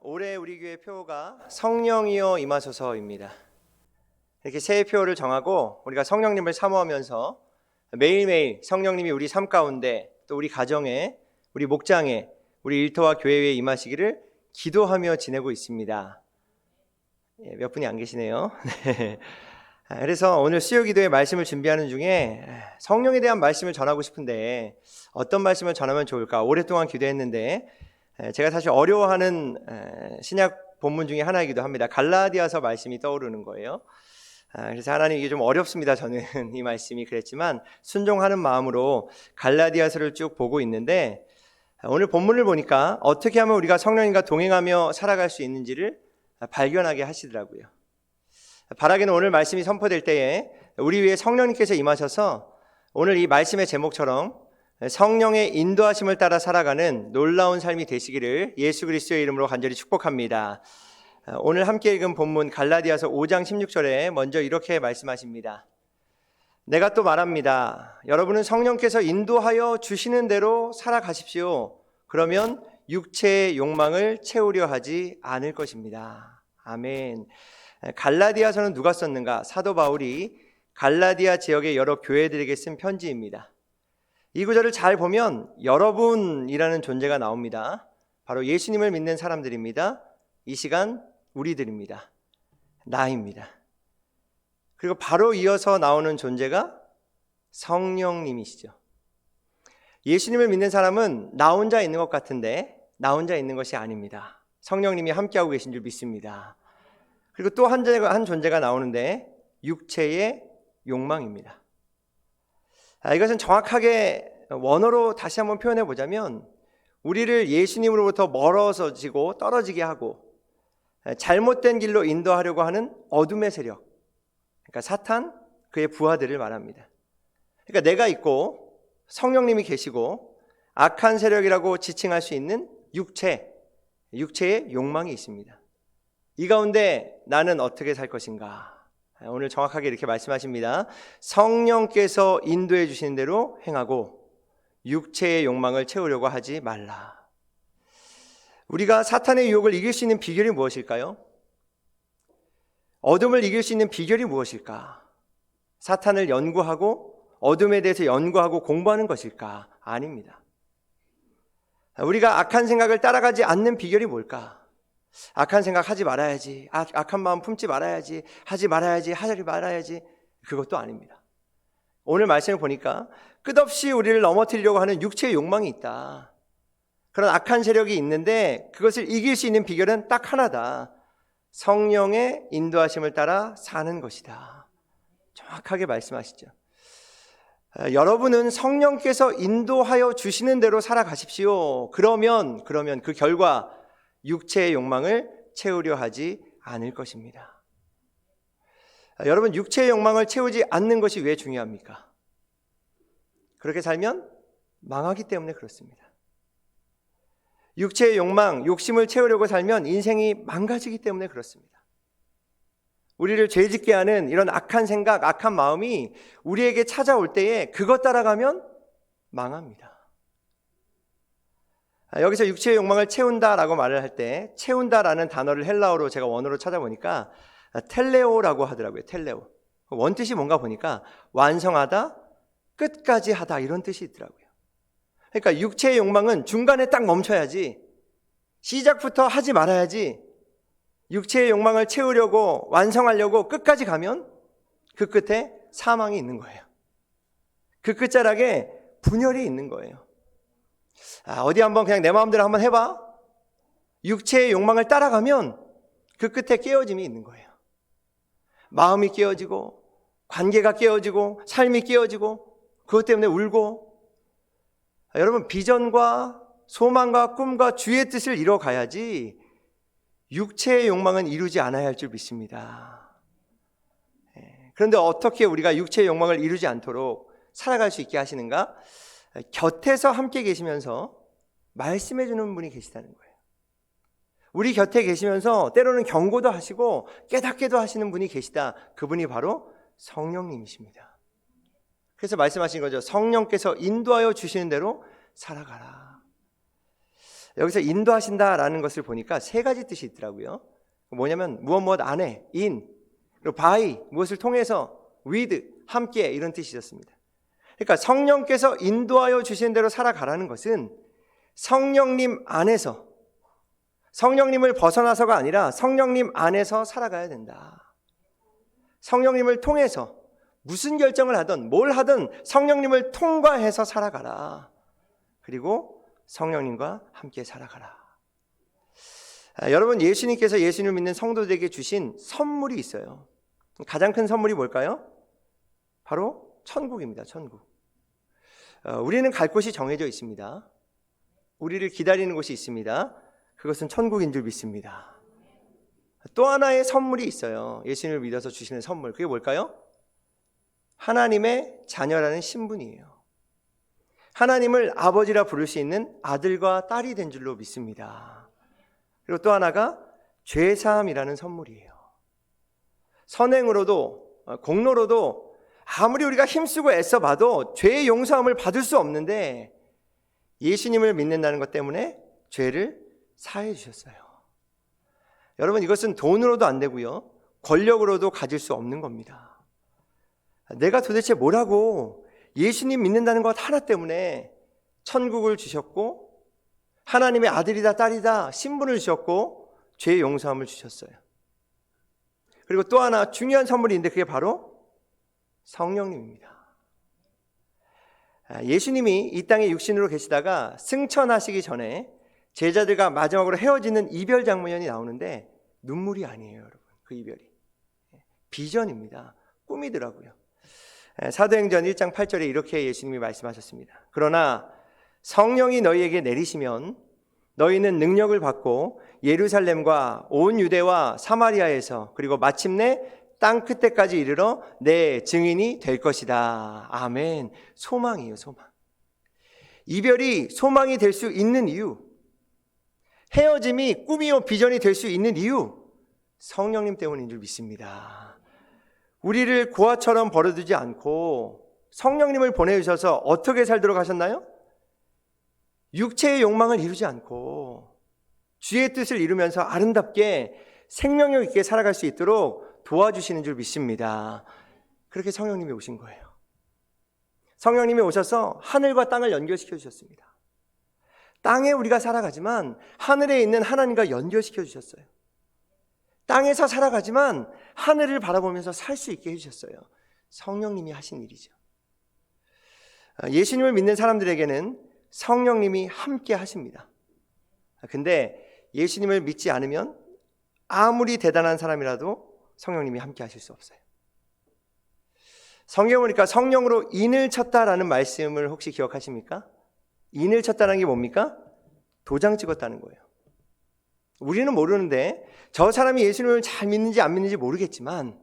올해 우리 교회 표어가 성령이여 임하소서입니다. 이렇게 새해 표어를 정하고 우리가 성령님을 사모하면서 매일매일 성령님이 우리 삶 가운데 또 우리 가정에 우리 목장에 우리 일터와 교회에 임하시기를 기도하며 지내고 있습니다. 몇 분이 안 계시네요. 네. 그래서 오늘 수요기도의 말씀을 준비하는 중에 성령에 대한 말씀을 전하고 싶은데 어떤 말씀을 전하면 좋을까 오랫동안 기도했는데 제가 사실 어려워하는 신약 본문 중에 하나이기도 합니다. 갈라디아서 말씀이 떠오르는 거예요. 그래서 하나님 이게 좀 어렵습니다. 저는 이 말씀이 그랬지만 순종하는 마음으로 갈라디아서를 쭉 보고 있는데 오늘 본문을 보니까 어떻게 하면 우리가 성령님과 동행하며 살아갈 수 있는지를 발견하게 하시더라고요. 바라기는 오늘 말씀이 선포될 때에 우리 위에 성령님께서 임하셔서 오늘 이 말씀의 제목처럼 성령의 인도하심을 따라 살아가는 놀라운 삶이 되시기를 예수 그리스도의 이름으로 간절히 축복합니다. 오늘 함께 읽은 본문 갈라디아서 5장 16절에 먼저 이렇게 말씀하십니다. 내가 또 말합니다. 여러분은 성령께서 인도하여 주시는 대로 살아가십시오. 그러면 육체의 욕망을 채우려 하지 않을 것입니다. 아멘. 갈라디아서는 누가 썼는가? 사도 바울이 갈라디아 지역의 여러 교회들에게 쓴 편지입니다. 이 구절을 잘 보면 여러분이라는 존재가 나옵니다. 바로 예수님을 믿는 사람들입니다. 이 시간 우리들입니다. 나입니다. 그리고 바로 이어서 나오는 존재가 성령님이시죠. 예수님을 믿는 사람은 나 혼자 있는 것 같은데 나 혼자 있는 것이 아닙니다. 성령님이 함께하고 계신 줄 믿습니다. 그리고 또 한 존재가 나오는데 육체의 욕망입니다. 이것은 정확하게 원어로 다시 한번 표현해 보자면 우리를 예수님으로부터 멀어지고 떨어지게 하고 잘못된 길로 인도하려고 하는 어둠의 세력, 그러니까 사탄, 그의 부하들을 말합니다. 그러니까 내가 있고 성령님이 계시고 악한 세력이라고 지칭할 수 있는 육체의 욕망이 있습니다. 이 가운데 나는 어떻게 살 것인가? 오늘 정확하게 이렇게 말씀하십니다. 성령께서 인도해 주시는 대로 행하고 육체의 욕망을 채우려고 하지 말라. 우리가 사탄의 유혹을 이길 수 있는 비결이 무엇일까요? 어둠을 이길 수 있는 비결이 무엇일까? 사탄을 연구하고 어둠에 대해서 연구하고 공부하는 것일까? 아닙니다. 우리가 악한 생각을 따라가지 않는 비결이 뭘까? 악한 생각 하지 말아야지, 악한 마음 품지 말아야지, 하지 말아야지, 그것도 아닙니다. 오늘 말씀을 보니까 끝없이 우리를 넘어뜨리려고 하는 육체의 욕망이 있다. 그런 악한 세력이 있는데 그것을 이길 수 있는 비결은 딱 하나다. 성령의 인도하심을 따라 사는 것이다. 정확하게 말씀하시죠. 여러분은 성령께서 인도하여 주시는 대로 살아가십시오. 그러면 그 결과 육체의 욕망을 채우려 하지 않을 것입니다. 여러분, 육체의 욕망을 채우지 않는 것이 왜 중요합니까? 그렇게 살면 망하기 때문에 그렇습니다. 육체의 욕망, 욕심을 채우려고 살면 인생이 망가지기 때문에 그렇습니다. 우리를 죄짓게 하는 이런 악한 생각, 악한 마음이 우리에게 찾아올 때에 그것 따라가면 망합니다. 여기서 육체의 욕망을 채운다라고 말을 할 때 채운다라는 단어를 헬라어로 제가 원어로 찾아보니까 텔레오라고 하더라고요. 텔레오. 원뜻이 뭔가 보니까 완성하다, 끝까지 하다 이런 뜻이 있더라고요. 그러니까 육체의 욕망은 중간에 딱 멈춰야지, 시작부터 하지 말아야지. 육체의 욕망을 채우려고 완성하려고 끝까지 가면 그 끝에 사망이 있는 거예요. 그 끝자락에 분열이 있는 거예요. 어디 한번 그냥 내 마음대로 한번 해봐. 육체의 욕망을 따라가면 그 끝에 깨어짐이 있는 거예요. 마음이 깨어지고 관계가 깨어지고 삶이 깨어지고 그것 때문에 울고. 여러분, 비전과 소망과 꿈과 주의 뜻을 이뤄가야지 육체의 욕망은 이루지 않아야 할 줄 믿습니다. 그런데 어떻게 우리가 육체의 욕망을 이루지 않도록 살아갈 수 있게 하시는가? 곁에서 함께 계시면서 말씀해 주는 분이 계시다는 거예요. 우리 곁에 계시면서 때로는 경고도 하시고 깨닫게도 하시는 분이 계시다. 그분이 바로 성령님이십니다. 그래서 말씀하신 거죠. 성령께서 인도하여 주시는 대로 살아가라. 여기서 인도하신다라는 것을 보니까 세 가지 뜻이 있더라고요. 뭐냐면 무엇 안에, in, 그리고 by, 무엇을 통해서, with, 함께, 이런 뜻이었습니다. 그러니까 성령께서 인도하여 주신 대로 살아가라는 것은 성령님 안에서, 성령님을 벗어나서가 아니라 성령님 안에서 살아가야 된다. 성령님을 통해서 무슨 결정을 하든 뭘 하든 성령님을 통과해서 살아가라. 그리고 성령님과 함께 살아가라. 여러분, 예수님께서 예수님을 믿는 성도들에게 주신 선물이 있어요. 가장 큰 선물이 뭘까요? 바로 천국입니다. 천국. 우리는 갈 곳이 정해져 있습니다. 우리를 기다리는 곳이 있습니다. 그것은 천국인 줄 믿습니다. 또 하나의 선물이 있어요. 예수님을 믿어서 주시는 선물. 그게 뭘까요? 하나님의 자녀라는 신분이에요. 하나님을 아버지라 부를 수 있는 아들과 딸이 된 줄로 믿습니다. 그리고 또 하나가 죄사함이라는 선물이에요. 선행으로도 공로로도 아무리 우리가 힘쓰고 애써봐도 죄의 용서함을 받을 수 없는데 예수님을 믿는다는 것 때문에 죄를 사해 주셨어요. 여러분, 이것은 돈으로도 안 되고요, 권력으로도 가질 수 없는 겁니다. 내가 도대체 뭐라고 예수님 믿는다는 것 하나 때문에 천국을 주셨고 하나님의 아들이다 딸이다 신분을 주셨고 죄의 용서함을 주셨어요. 그리고 또 하나 중요한 선물이 있는데 그게 바로 성령님입니다. 예수님이 이 땅에 육신으로 계시다가 승천하시기 전에 제자들과 마지막으로 헤어지는 이별 장면이 나오는데 눈물이 아니에요, 여러분. 그 이별이 비전입니다. 꿈이더라고요. 사도행전 1장 8절에 이렇게 예수님이 말씀하셨습니다. 그러나 성령이 너희에게 내리시면 너희는 능력을 받고 예루살렘과 온 유대와 사마리아에서 그리고 마침내 땅 끝에까지 이르러 내 증인이 될 것이다. 아멘. 소망이에요, 소망. 이별이 소망이 될 수 있는 이유, 헤어짐이 꿈이요 비전이 될 수 있는 이유, 성령님 때문인 줄 믿습니다. 우리를 고아처럼 버려두지 않고 성령님을 보내주셔서 어떻게 살도록 하셨나요? 육체의 욕망을 이루지 않고 주의 뜻을 이루면서 아름답게 생명력 있게 살아갈 수 있도록 도와주시는 줄 믿습니다. 그렇게 성령님이 오신 거예요. 성령님이 오셔서 하늘과 땅을 연결시켜 주셨습니다. 땅에 우리가 살아가지만 하늘에 있는 하나님과 연결시켜 주셨어요. 땅에서 살아가지만 하늘을 바라보면서 살 수 있게 해주셨어요. 성령님이 하신 일이죠. 예수님을 믿는 사람들에게는 성령님이 함께 하십니다. 근데 예수님을 믿지 않으면 아무리 대단한 사람이라도 성령님이 함께 하실 수 없어요. 성경 보니까 성령으로 인을 쳤다라는 말씀을 혹시 기억하십니까? 인을 쳤다는 게 뭡니까? 도장 찍었다는 거예요. 우리는 모르는데 저 사람이 예수님을 잘 믿는지 안 믿는지 모르겠지만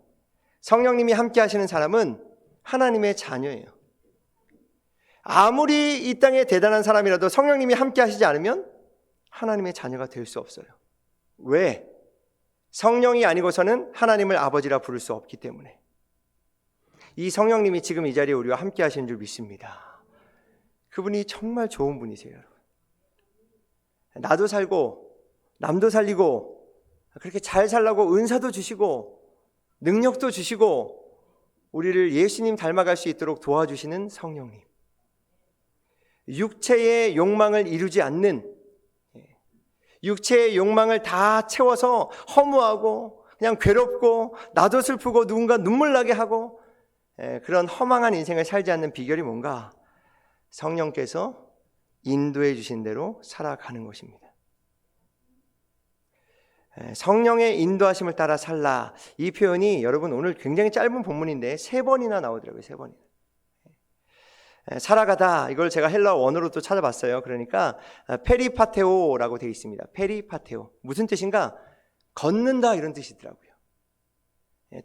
성령님이 함께 하시는 사람은 하나님의 자녀예요. 아무리 이 땅에 대단한 사람이라도 성령님이 함께 하시지 않으면 하나님의 자녀가 될 수 없어요. 왜? 성령이 아니고서는 하나님을 아버지라 부를 수 없기 때문에. 이 성령님이 지금 이 자리에 우리와 함께 하시는 줄 믿습니다. 그분이 정말 좋은 분이세요, 여러분. 나도 살고 남도 살리고 그렇게 잘 살라고 은사도 주시고 능력도 주시고 우리를 예수님 닮아갈 수 있도록 도와주시는 성령님. 육체의 욕망을 이루지 않는, 육체의 욕망을 다 채워서 허무하고 그냥 괴롭고 나도 슬프고 누군가 눈물 나게 하고 그런 허망한 인생을 살지 않는 비결이 뭔가? 성령께서 인도해 주신 대로 살아가는 것입니다. 성령의 인도하심을 따라 살라, 이 표현이 여러분 오늘 굉장히 짧은 본문인데 3번이나 나오더라고요. 3번이나. 살아가다, 이걸 제가 헬라어 원어로 또 찾아봤어요. 그러니까 페리파테오라고 되어 있습니다. 페리파테오. 무슨 뜻인가? 걷는다 이런 뜻이더라고요.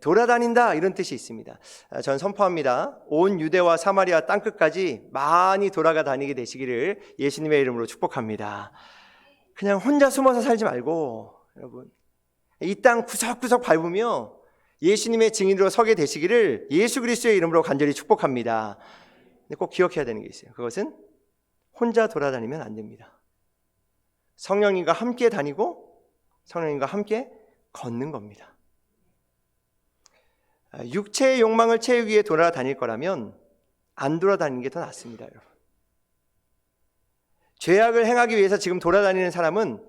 돌아다닌다 이런 뜻이 있습니다. 전 선포합니다. 온 유대와 사마리아 땅끝까지 많이 돌아가 다니게 되시기를 예수님의 이름으로 축복합니다. 그냥 혼자 숨어서 살지 말고 여러분 이 땅 구석구석 밟으며 예수님의 증인으로 서게 되시기를 예수 그리스도의 이름으로 간절히 축복합니다. 근데 꼭 기억해야 되는 게 있어요. 그것은 혼자 돌아다니면 안 됩니다. 성령님과 함께 다니고 성령님과 함께 걷는 겁니다. 육체의 욕망을 채우기 위해 돌아다닐 거라면 안 돌아다니는 게 더 낫습니다, 여러분. 죄악을 행하기 위해서 지금 돌아다니는 사람은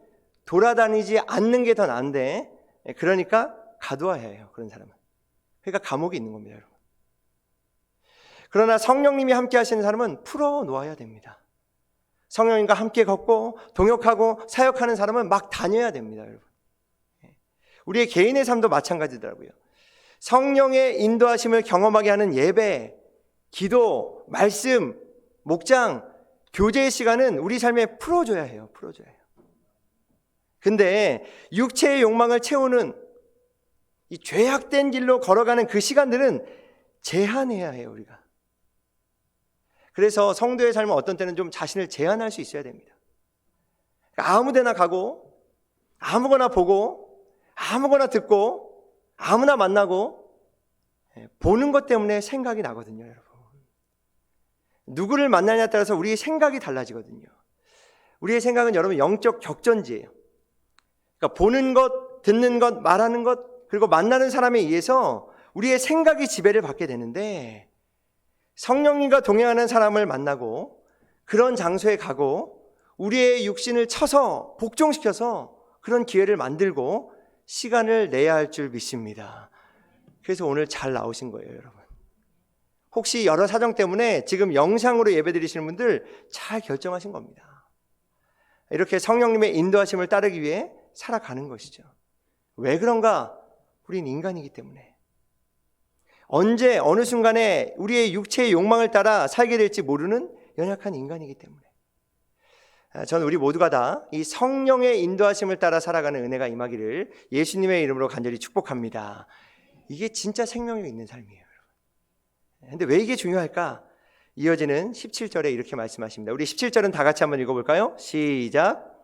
돌아다니지 않는 게 더 나은데, 그러니까 가두어야 해요, 그런 사람은. 그러니까 감옥에 있는 겁니다, 여러분. 그러나 성령님이 함께 하시는 사람은 풀어놓아야 됩니다. 성령님과 함께 걷고 동역하고 사역하는 사람은 막 다녀야 됩니다, 여러분. 우리의 개인의 삶도 마찬가지더라고요. 성령의 인도하심을 경험하게 하는 예배, 기도, 말씀, 목장, 교제의 시간은 우리 삶에 풀어줘야 해요. 풀어줘야 해요. 근데 육체의 욕망을 채우는 이 죄악된 길로 걸어가는 그 시간들은 제한해야 해요, 우리가. 그래서 성도의 삶은 어떤 때는 좀 자신을 제한할 수 있어야 됩니다. 아무 데나 가고 아무거나 보고 아무거나 듣고 아무나 만나고 보는 것 때문에 생각이 나거든요, 여러분. 누구를 만나냐에 따라서 우리의 생각이 달라지거든요. 우리의 생각은 여러분 영적 격전지예요. 그러니까 보는 것, 듣는 것, 말하는 것, 그리고 만나는 사람에 의해서 우리의 생각이 지배를 받게 되는데, 성령님과 동행하는 사람을 만나고 그런 장소에 가고 우리의 육신을 쳐서 복종시켜서 그런 기회를 만들고 시간을 내야 할 줄 믿습니다. 그래서 오늘 잘 나오신 거예요, 여러분. 혹시 여러 사정 때문에 지금 영상으로 예배드리시는 분들 잘 결정하신 겁니다. 이렇게 성령님의 인도하심을 따르기 위해 살아가는 것이죠. 왜 그런가? 우린 인간이기 때문에. 언제 어느 순간에 우리의 육체의 욕망을 따라 살게 될지 모르는 연약한 인간이기 때문에. 저는 우리 모두가 다 이 성령의 인도하심을 따라 살아가는 은혜가 임하기를 예수님의 이름으로 간절히 축복합니다. 이게 진짜 생명력 있는 삶이에요, 여러분. 근데 왜 이게 중요할까? 이어지는 17절에 이렇게 말씀하십니다. 우리 17절은 다 같이 한번 읽어볼까요? 시작.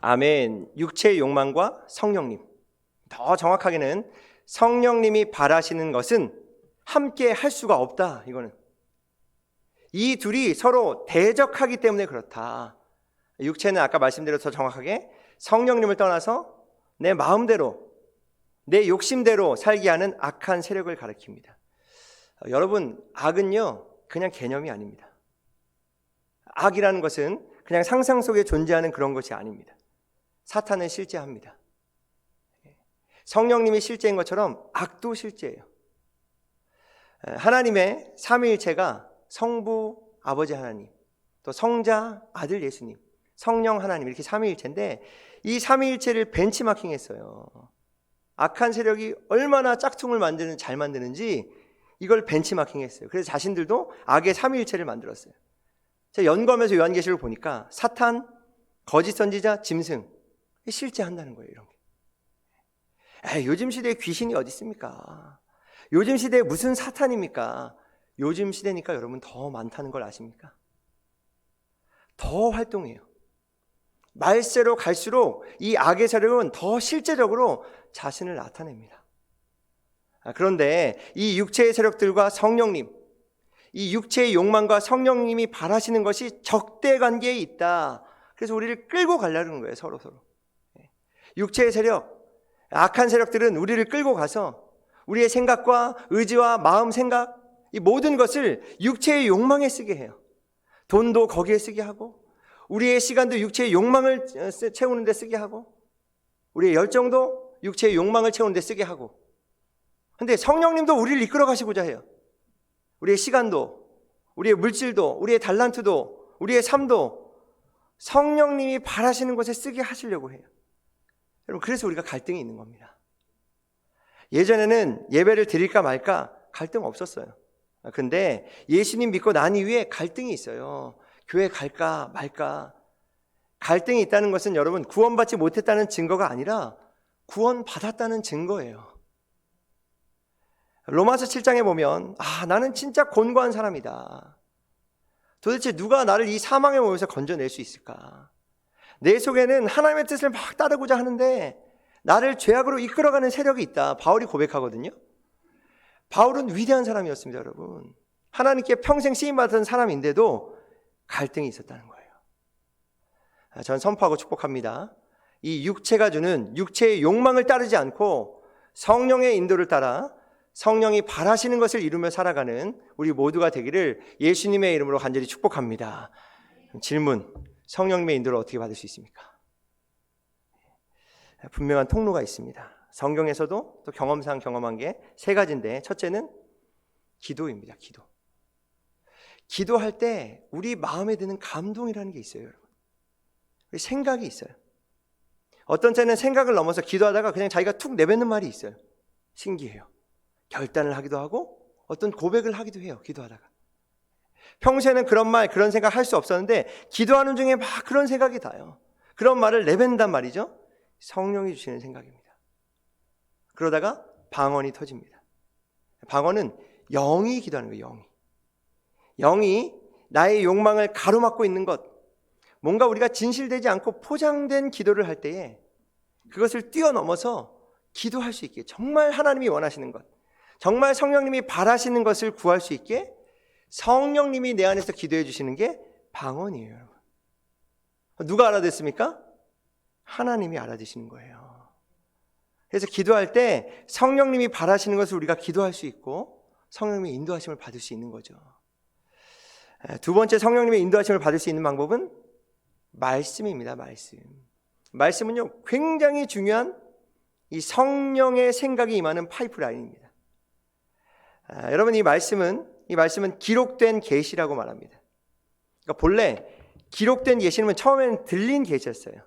아멘. 육체의 욕망과 성령님, 더 정확하게는 성령님이 바라시는 것은 함께 할 수가 없다. 이거는 이 둘이 서로 대적하기 때문에 그렇다. 육체는 아까 말씀드려서 정확하게 성령님을 떠나서 내 마음대로 내 욕심대로 살게 하는 악한 세력을 가리킵니다. 여러분, 악은요 그냥 개념이 아닙니다. 악이라는 것은 그냥 상상 속에 존재하는 그런 것이 아닙니다. 사탄은 실제합니다. 성령님이 실제인 것처럼 악도 실제예요. 하나님의 삼위일체가 성부 아버지 하나님, 또 성자 아들 예수님, 성령 하나님, 이렇게 삼위일체인데 이 삼위일체를 벤치마킹했어요. 악한 세력이 얼마나 짝퉁을 잘 만드는지 이걸 벤치마킹했어요. 그래서 자신들도 악의 삼위일체를 만들었어요. 제가 연구하면서 요한계시록을 보니까 사탄, 거짓 선지자, 짐승 실제한다는 거예요, 이런 게. 요즘 시대에 귀신이 어디 있습니까? 요즘 시대에 무슨 사탄입니까? 요즘 시대니까 여러분 더 많다는 걸 아십니까? 더 활동해요. 말세로 갈수록 이 악의 세력은 더 실제적으로 자신을 나타냅니다. 그런데 이 육체의 세력들과 성령님, 이 육체의 욕망과 성령님이 바라시는 것이 적대 관계에 있다. 그래서 우리를 끌고 가려는 거예요, 서로. 육체의 세력, 악한 세력들은 우리를 끌고 가서 우리의 생각과 의지와 마음, 생각, 이 모든 것을 육체의 욕망에 쓰게 해요. 돈도 거기에 쓰게 하고, 우리의 시간도 육체의 욕망을 채우는 데 쓰게 하고, 우리의 열정도 육체의 욕망을 채우는 데 쓰게 하고. 근데 성령님도 우리를 이끌어 가시고자 해요. 우리의 시간도, 우리의 물질도, 우리의 달란트도, 우리의 삶도 성령님이 바라시는 것에 쓰게 하시려고 해요. 여러분, 그래서 우리가 갈등이 있는 겁니다. 예전에는 예배를 드릴까 말까 갈등 없었어요. 근데 예수님 믿고 난 이후에 갈등이 있어요. 교회 갈까 말까. 갈등이 있다는 것은 여러분 구원받지 못했다는 증거가 아니라 구원받았다는 증거예요. 로마서 7장에 보면 나는 진짜 곤고한 사람이다. 도대체 누가 나를 이 사망의 몸에서 건져낼 수 있을까? 내 속에는 하나님의 뜻을 막 따르고자 하는데 나를 죄악으로 이끌어가는 세력이 있다. 바울이 고백하거든요. 바울은 위대한 사람이었습니다, 여러분. 하나님께 평생 쓰임받은 사람인데도 갈등이 있었다는 거예요. 전 선포하고 축복합니다. 이 육체가 주는 육체의 욕망을 따르지 않고 성령의 인도를 따라 성령이 바라시는 것을 이루며 살아가는 우리 모두가 되기를 예수님의 이름으로 간절히 축복합니다. 질문, 성령님의 인도를 어떻게 받을 수 있습니까? 분명한 통로가 있습니다. 성경에서도 또 경험상 경험한 게 세 가지인데, 첫째는 기도입니다. 기도. 기도할 때 우리 마음에 드는 감동이라는 게 있어요, 여러분. 우리 생각이 있어요. 어떤 때는 생각을 넘어서 기도하다가 그냥 자기가 툭 내뱉는 말이 있어요. 신기해요. 결단을 하기도 하고 어떤 고백을 하기도 해요, 기도하다가. 평소에는 그런 말, 그런 생각 할 수 없었는데 기도하는 중에 막 그런 생각이 닿아요. 그런 말을 내뱉는단 말이죠. 성령이 주시는 생각입니다. 그러다가 방언이 터집니다. 방언은 영이 기도하는 거예요, 영이. 영이 나의 욕망을 가로막고 있는 것, 뭔가 우리가 진실되지 않고 포장된 기도를 할 때에 그것을 뛰어넘어서 기도할 수 있게, 정말 하나님이 원하시는 것, 정말 성령님이 바라시는 것을 구할 수 있게 성령님이 내 안에서 기도해 주시는 게 방언이에요, 여러분. 누가 알아듣습니까? 하나님이 알아듣시는 거예요. 그래서 기도할 때 성령님이 바라시는 것을 우리가 기도할 수 있고 성령님의 인도하심을 받을 수 있는 거죠. 두 번째, 성령님의 인도하심을 받을 수 있는 방법은 말씀입니다. 말씀은요, 굉장히 중요한 이 성령의 생각이 임하는 파이프라인입니다. 여러분, 이 말씀은 기록된 계시라고 말합니다. 그러니까 본래 기록된 계시는 처음에는 들린 계시였어요.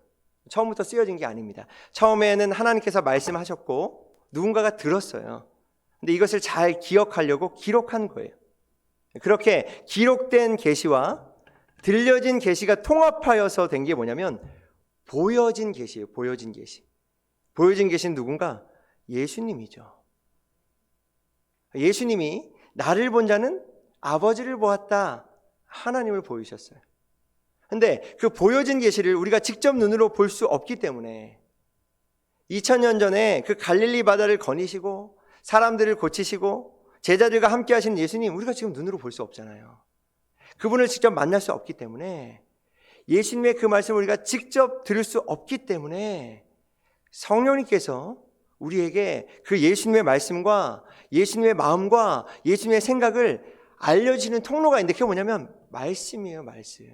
처음부터 쓰여진 게 아닙니다. 처음에는 하나님께서 말씀하셨고 누군가가 들었어요. 근데 이것을 잘 기억하려고 기록한 거예요. 그렇게 기록된 계시와 들려진 계시가 통합하여서 된 게 뭐냐면 보여진 계시예요. 보여진 계시. 보여진 계시는 누군가? 예수님이죠. 예수님이 나를 본 자는 아버지를 보았다, 하나님을 보이셨어요. 근데 그 보여진 계시를 우리가 직접 눈으로 볼 수 없기 때문에 2000년 전에 그 갈릴리 바다를 거니시고 사람들을 고치시고 제자들과 함께 하신 예수님, 우리가 지금 눈으로 볼 수 없잖아요. 그분을 직접 만날 수 없기 때문에, 예수님의 그 말씀을 우리가 직접 들을 수 없기 때문에 성령님께서 우리에게 그 예수님의 말씀과 예수님의 마음과 예수님의 생각을 알려주시는 통로가 있는데, 그게 뭐냐면 말씀이에요, 말씀.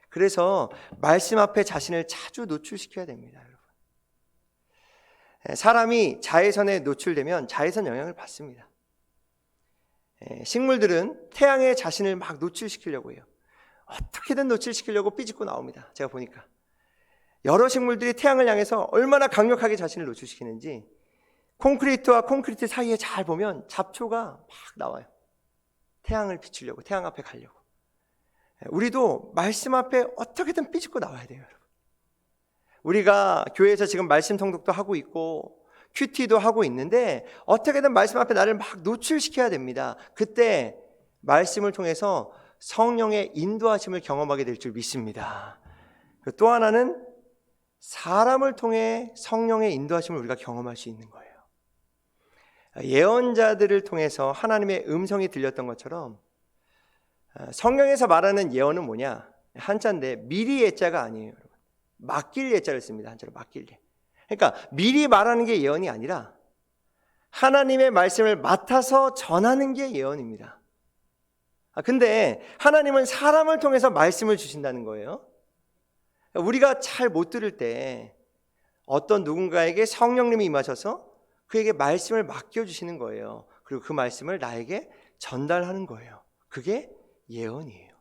그래서 말씀 앞에 자신을 자주 노출시켜야 됩니다, 여러분. 사람이 자외선에 노출되면 자외선 영향을 받습니다. 식물들은 태양에 자신을 막 노출시키려고 해요. 어떻게든 노출시키려고 삐집고 나옵니다. 제가 보니까 여러 식물들이 태양을 향해서 얼마나 강력하게 자신을 노출시키는지, 콘크리트와 콘크리트 사이에 잘 보면 잡초가 막 나와요. 태양을 비추려고, 태양 앞에 가려고. 우리도 말씀 앞에 어떻게든 삐집고 나와야 돼요, 여러분. 우리가 교회에서 지금 말씀 통독도 하고 있고 큐티도 하고 있는데 어떻게든 말씀 앞에 나를 막 노출시켜야 됩니다. 그때 말씀을 통해서 성령의 인도하심을 경험하게 될 줄 믿습니다. 또 하나는 사람을 통해 성령의 인도하심을 우리가 경험할 수 있는 거예요. 예언자들을 통해서 하나님의 음성이 들렸던 것처럼 성경에서 말하는 예언은 뭐냐? 한자인데 미리 예자가 아니에요, 여러분. 맡길 예자를 씁니다. 한자로 맡길 예. 그러니까 미리 말하는 게 예언이 아니라 하나님의 말씀을 맡아서 전하는 게 예언입니다. 근데 하나님은 사람을 통해서 말씀을 주신다는 거예요. 우리가 잘 못 들을 때 어떤 누군가에게 성령님이 임하셔서 그에게 말씀을 맡겨주시는 거예요. 그리고 그 말씀을 나에게 전달하는 거예요. 그게 예언이에요.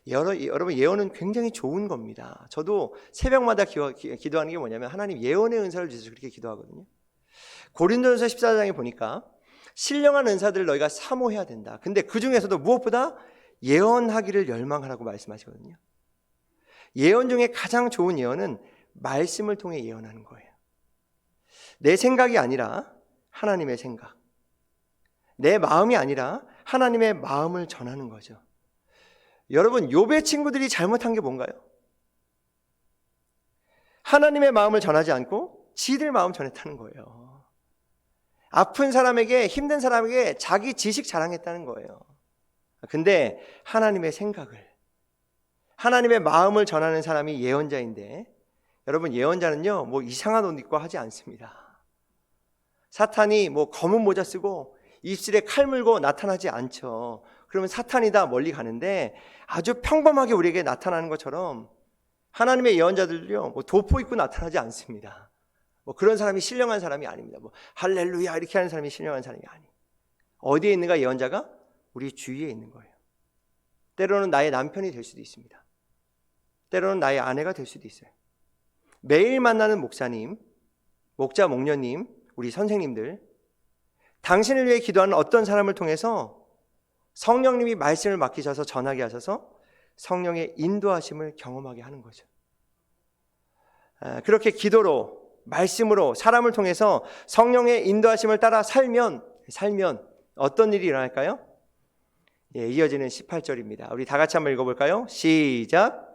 여러분, 예언은 굉장히 좋은 겁니다. 저도 새벽마다 기도하는 게 뭐냐면 하나님 예언의 은사를 주셔서 그렇게 기도하거든요. 고린도전서 14장에 보니까 신령한 은사들을 너희가 사모해야 된다. 근데 그 중에서도 무엇보다 예언하기를 열망하라고 말씀하시거든요. 예언 중에 가장 좋은 예언은 말씀을 통해 예언하는 거예요. 내 생각이 아니라 하나님의 생각, 내 마음이 아니라 하나님의 마음을 전하는 거죠. 여러분, 욥의 친구들이 잘못한 게 뭔가요? 하나님의 마음을 전하지 않고 지들 마음 전했다는 거예요. 아픈 사람에게, 힘든 사람에게 자기 지식 자랑했다는 거예요. 근데 하나님의 생각을, 하나님의 마음을 전하는 사람이 예언자인데, 여러분, 예언자는요 뭐 이상한 옷 입고 하지 않습니다. 사탄이 뭐 검은 모자 쓰고 입술에 칼 물고 나타나지 않죠. 그러면 사탄이다 멀리 가는데, 아주 평범하게 우리에게 나타나는 것처럼 하나님의 예언자들도요 뭐 도포 입고 나타나지 않습니다. 뭐 그런 사람이 신령한 사람이 아닙니다. 뭐 할렐루야 이렇게 하는 사람이 신령한 사람이 아니에요. 어디에 있는가? 예언자가 우리 주위에 있는 거예요. 때로는 나의 남편이 될 수도 있습니다. 때로는 나의 아내가 될 수도 있어요. 매일 만나는 목사님, 목자, 목녀님, 우리 선생님들, 당신을 위해 기도하는 어떤 사람을 통해서 성령님이 말씀을 맡기셔서 전하게 하셔서 성령의 인도하심을 경험하게 하는 거죠. 그렇게 기도로, 말씀으로 사람을 통해서 성령의 인도하심을 따라 살면 어떤 일이 일어날까요? 예, 이어지는 18절입니다. 우리 다 같이 한번 읽어볼까요? 시작.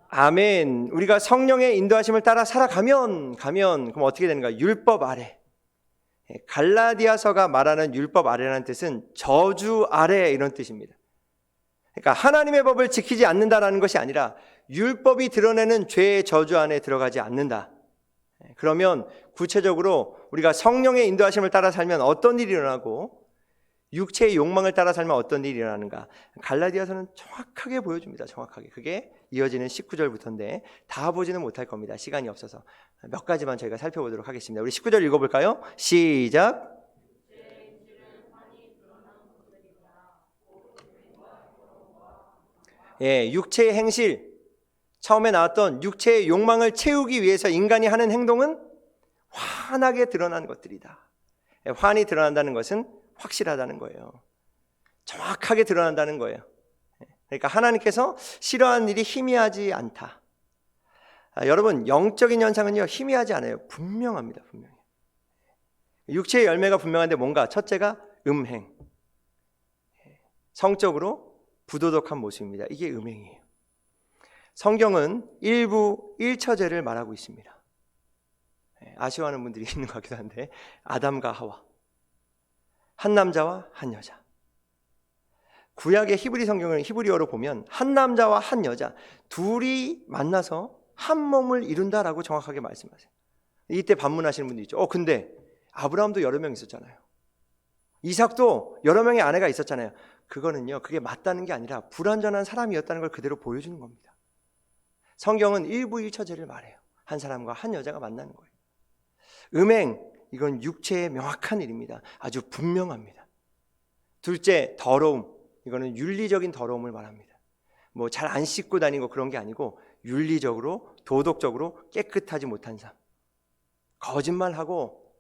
아멘. 우리가 성령의 인도하심을 따라 살아가면 그럼 어떻게 되는가? 율법 아래. 갈라디아서가 말하는 율법 아래라는 뜻은 저주 아래 이런 뜻입니다. 그러니까 하나님의 법을 지키지 않는다라는 것이 아니라 율법이 드러내는 죄의 저주 안에 들어가지 않는다. 그러면 구체적으로 우리가 성령의 인도하심을 따라 살면 어떤 일이 일어나고 육체의 욕망을 따라 살면 어떤 일이 일어나는가? 갈라디아서는 정확하게 보여줍니다. 정확하게. 그게 이어지는 19절부터인데 다 보지는 못할 겁니다. 시간이 없어서. 몇 가지만 저희가 살펴보도록 하겠습니다. 우리 19절 읽어볼까요? 시작. 예, 육체의 행실. 처음에 나왔던 육체의 욕망을 채우기 위해서 인간이 하는 행동은 환하게 드러나는 것들이다. 환히 드러난다는 것은 확실하다는 거예요. 정확하게 드러난다는 거예요. 그러니까 하나님께서 싫어하는 일이 희미하지 않다. 여러분, 영적인 현상은요 희미하지 않아요. 분명합니다. 분명해요. 육체의 열매가 분명한데 뭔가? 첫째가 음행, 성적으로 부도덕한 모습입니다. 이게 음행이에요. 성경은 일부 일처제를 말하고 있습니다. 아쉬워하는 분들이 있는 것 같기도 한데, 아담과 하와, 한 남자와 한 여자. 구약의 히브리 성경을 히브리어로 보면 한 남자와 한 여자 둘이 만나서 한 몸을 이룬다라고 정확하게 말씀하세요. 이때 반문하시는 분도 있죠. 근데 아브라함도 여러 명 있었잖아요. 이삭도 여러 명의 아내가 있었잖아요. 그거는요, 그게 맞다는 게 아니라 불완전한 사람이었다는 걸 그대로 보여주는 겁니다. 성경은 일부 일처제를 말해요. 한 사람과 한 여자가 만나는 거예요. 음행, 이건 육체의 명확한 일입니다. 아주 분명합니다. 둘째, 더러움. 이거는 윤리적인 더러움을 말합니다. 뭐 잘 안 씻고 다니고 그런 게 아니고 윤리적으로, 도덕적으로 깨끗하지 못한 삶. 거짓말하고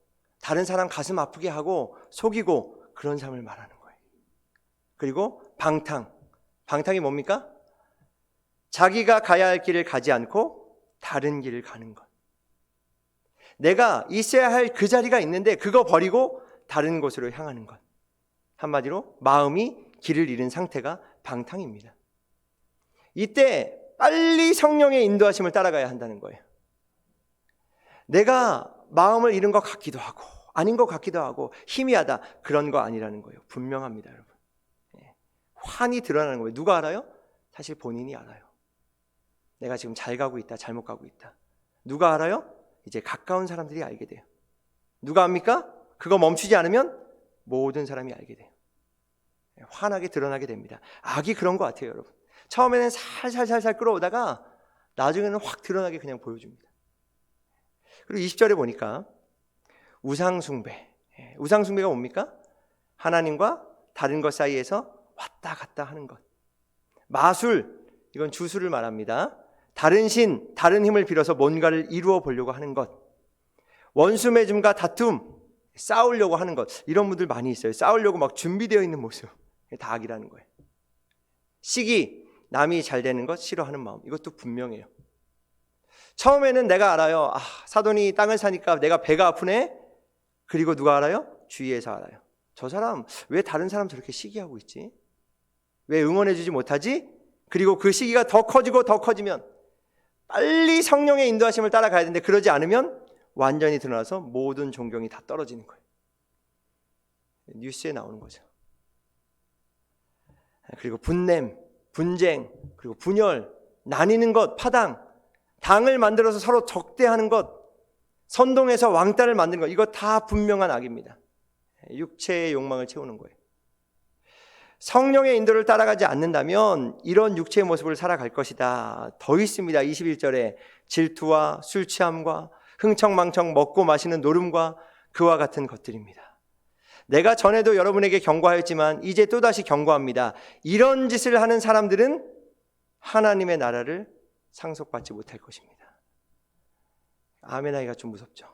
다른 사람 가슴 아프게 하고 속이고 그런 삶을 말하는 거예요. 그리고 방탕. 방탕이 뭡니까? 자기가 가야 할 길을 가지 않고 다른 길을 가는 것. 내가 있어야 할 그 자리가 있는데 그거 버리고 다른 곳으로 향하는 것. 한마디로 마음이 길을 잃은 상태가 방탕입니다. 이때 빨리 성령의 인도하심을 따라가야 한다는 거예요. 내가 마음을 잃은 것 같기도 하고 아닌 것 같기도 하고 희미하다, 그런 거 아니라는 거예요. 분명합니다, 여러분. 환히 드러나는 거예요. 누가 알아요? 사실 본인이 알아요. 내가 지금 잘 가고 있다, 잘못 가고 있다. 누가 알아요? 이제 가까운 사람들이 알게 돼요. 누가 압니까? 그거 멈추지 않으면 모든 사람이 알게 돼요. 환하게 드러나게 됩니다. 악이 그런 것 같아요, 여러분. 처음에는 살살 끌어오다가 나중에는 확 드러나게 그냥 보여줍니다. 그리고 20절에 보니까 우상숭배. 우상숭배가 뭡니까? 하나님과 다른 것 사이에서 왔다 갔다 하는 것. 마술, 이건 주술을 말합니다. 다른 신, 다른 힘을 빌어서 뭔가를 이루어 보려고 하는 것. 원수 맺음과 다툼, 싸우려고 하는 것. 이런 분들 많이 있어요. 싸우려고 막 준비되어 있는 모습. 다 악이라는 거예요. 시기, 남이 잘 되는 것 싫어하는 마음. 이것도 분명해요. 처음에는 내가 알아요. 사돈이 땅을 사니까 내가 배가 아프네. 그리고 누가 알아요? 주위에서 알아요. 저 사람 왜 다른 사람 저렇게 시기하고 있지? 왜 응원해주지 못하지? 그리고 그 시기가 더 커지고 더 커지면 빨리 성령의 인도하심을 따라가야 되는데 그러지 않으면 완전히 드러나서 모든 존경이 다 떨어지는 거예요. 뉴스에 나오는 거죠. 그리고 분냄, 분쟁, 그리고 분열, 나뉘는 것, 파당, 당을 만들어서 서로 적대하는 것, 선동해서 왕따를 만드는 것, 이거 다 분명한 악입니다. 육체의 욕망을 채우는 거예요. 성령의 인도를 따라가지 않는다면 이런 육체의 모습을 살아갈 것이다. 더 있습니다. 21절에 질투와 술 취함과 흥청망청 먹고 마시는 노름과 그와 같은 것들입니다. 내가 전에도 여러분에게 경고하였지만 이제 또다시 경고합니다. 이런 짓을 하는 사람들은 하나님의 나라를 상속받지 못할 것입니다. 아멘 하기가 좀 무섭죠.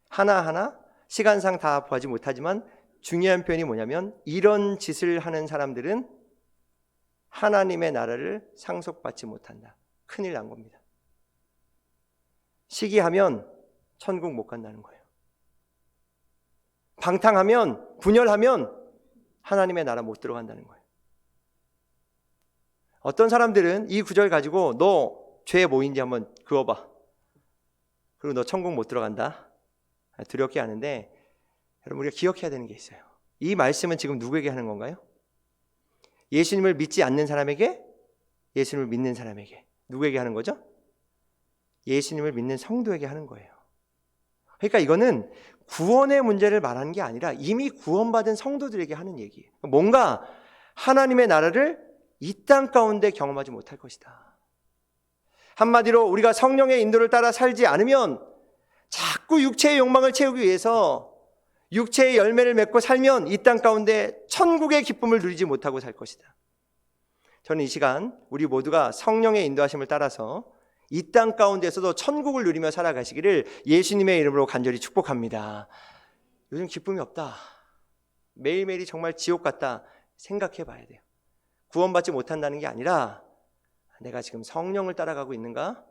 하나하나 시간상 다 보지 못하지만 중요한 표현이 뭐냐면 이런 짓을 하는 사람들은 하나님의 나라를 상속받지 못한다. 큰일 난 겁니다. 시기하면 천국 못 간다는 거예요. 방탕하면, 분열하면 하나님의 나라 못 들어간다는 거예요. 어떤 사람들은 이 구절 가지고 너 죄 뭐인지 한번 그어봐. 그리고 너 천국 못 들어간다. 두렵게 하는데 여러분 우리가 기억해야 되는 게 있어요. 이 말씀은 지금 누구에게 하는 건가요? 예수님을 믿지 않는 사람에게, 예수님을 믿는 사람에게. 누구에게 하는 거죠? 예수님을 믿는 성도에게 하는 거예요. 그러니까 이거는 구원의 문제를 말하는 게 아니라 이미 구원받은 성도들에게 하는 얘기예요. 뭔가 하나님의 나라를 이 땅 가운데 경험하지 못할 것이다. 한마디로 우리가 성령의 인도를 따라 살지 않으면 자꾸 육체의 욕망을 채우기 위해서 육체의 열매를 맺고 살면 이 땅 가운데 천국의 기쁨을 누리지 못하고 살 것이다. 저는 이 시간 우리 모두가 성령의 인도하심을 따라서 이 땅 가운데서도 천국을 누리며 살아가시기를 예수님의 이름으로 간절히 축복합니다. 요즘 기쁨이 없다. 매일매일이 정말 지옥 같다. 생각해 봐야 돼요. 구원받지 못한다는 게 아니라 내가 지금 성령을 따라가고 있는가?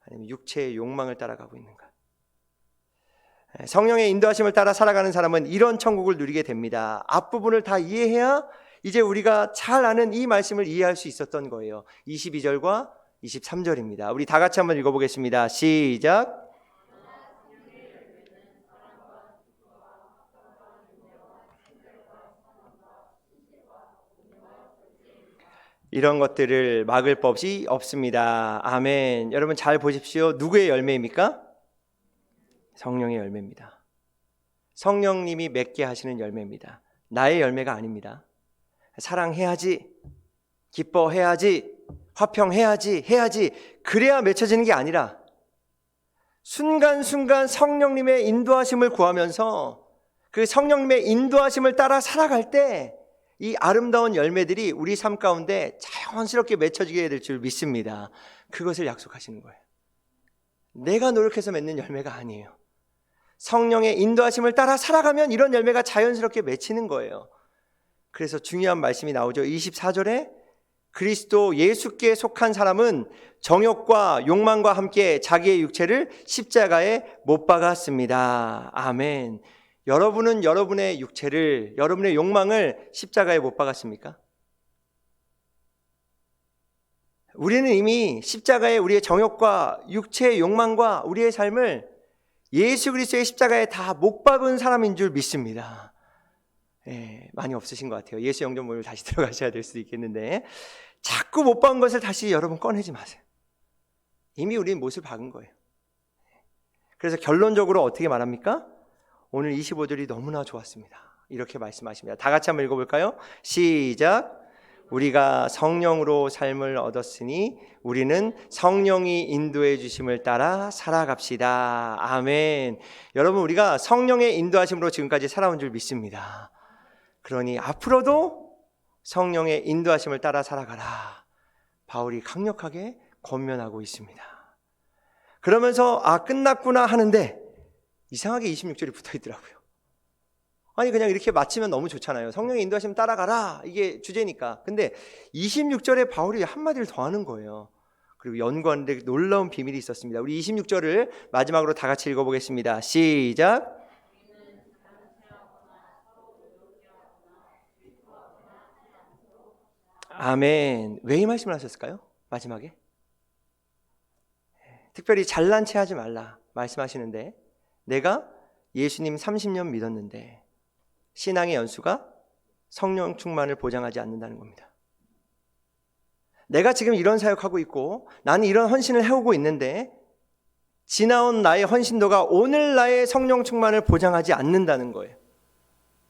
아니면 육체의 욕망을 따라가고 있는가? 성령의 인도하심을 따라 살아가는 사람은 이런 천국을 누리게 됩니다. 앞부분을 다 이해해야 이제 우리가 잘 아는 이 말씀을 이해할 수 있었던 거예요. 22절과 23절입니다. 우리 다 같이 한번 읽어보겠습니다. 시작. 이런 것들을 막을 법이 없습니다. 아멘. 여러분 잘 보십시오. 누구의 열매입니까? 성령의 열매입니다. 성령님이 맺게 하시는 열매입니다. 나의 열매가 아닙니다. 사랑해야지, 기뻐해야지, 화평해야지, 해야지 그래야 맺혀지는 게 아니라 순간순간 성령님의 인도하심을 구하면서 그 성령님의 인도하심을 따라 살아갈 때 이 아름다운 열매들이 우리 삶 가운데 자연스럽게 맺혀지게 될 줄 믿습니다. 그것을 약속하시는 거예요. 내가 노력해서 맺는 열매가 아니에요. 성령의 인도하심을 따라 살아가면 이런 열매가 자연스럽게 맺히는 거예요. 그래서 중요한 말씀이 나오죠. 24절에 그리스도 예수께 속한 사람은 정욕과 욕망과 함께 자기의 육체를 십자가에 못 박았습니다. 아멘. 여러분은 여러분의 육체를, 여러분의 욕망을 십자가에 못 박았습니까? 우리는 이미 십자가에 우리의 정욕과 육체의 욕망과 우리의 삶을 예수 그리스도의 십자가에 다 못 박은 사람인 줄 믿습니다. 많이 없으신 것 같아요. 예수 영접 모임 다시 들어가셔야 될 수도 있겠는데 자꾸 못 박은 것을 다시 여러분 꺼내지 마세요. 이미 우리는 못을 박은 거예요. 그래서 결론적으로 어떻게 말합니까? 오늘 25절이 너무나 좋았습니다. 이렇게 말씀하십니다. 다 같이 한번 읽어볼까요? 시작. 우리가 성령으로 삶을 얻었으니 우리는 성령이 인도해 주심을 따라 살아갑시다. 아멘. 여러분 우리가 성령의 인도하심으로 지금까지 살아온 줄 믿습니다. 그러니 앞으로도 성령의 인도하심을 따라 살아가라. 바울이 강력하게 권면하고 있습니다. 그러면서 끝났구나 하는데 이상하게 26절이 붙어 있더라고요. 아니 그냥 이렇게 마치면 너무 좋잖아요. 성령의 인도하심 따라가라. 이게 주제니까. 근데 26절에 바울이 한마디를 더 하는 거예요. 그리고 연구하는데 놀라운 비밀이 있었습니다. 우리 26절을 마지막으로 다 같이 읽어보겠습니다. 시작. 아멘. 왜 이 말씀을 하셨을까요? 마지막에 특별히 잘난 체 하지 말라 말씀하시는데, 내가 예수님 30년 믿었는데 신앙의 연수가 성령 충만을 보장하지 않는다는 겁니다. 내가 지금 이런 사역하고 있고 나는 이런 헌신을 해오고 있는데 지나온 나의 헌신도가 오늘 나의 성령 충만을 보장하지 않는다는 거예요.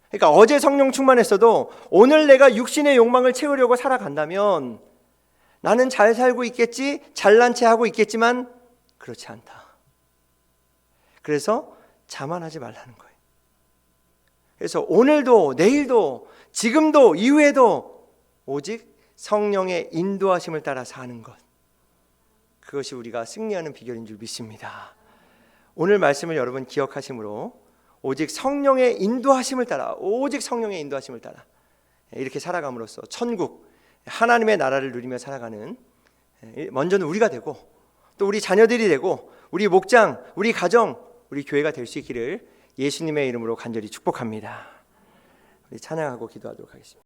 그러니까 어제 성령 충만했어도 오늘 내가 육신의 욕망을 채우려고 살아간다면 나는 잘 살고 있겠지, 잘난 체 하고 있겠지만 그렇지 않다. 그래서 자만하지 말라는 거예요. 그래서 오늘도 내일도 지금도 이후에도 오직 성령의 인도하심을 따라 사는 것, 그것이 우리가 승리하는 비결인 줄 믿습니다. 오늘 말씀을 여러분 기억하심으로 오직 성령의 인도하심을 따라, 오직 성령의 인도하심을 따라 이렇게 살아감으로써 천국, 하나님의 나라를 누리며 살아가는, 먼저는 우리가 되고 또 우리 자녀들이 되고 우리 목장, 우리 가정, 우리 교회가 될 수 있기를 예수님의 이름으로 간절히 축복합니다. 우리 찬양하고 기도하도록 하겠습니다.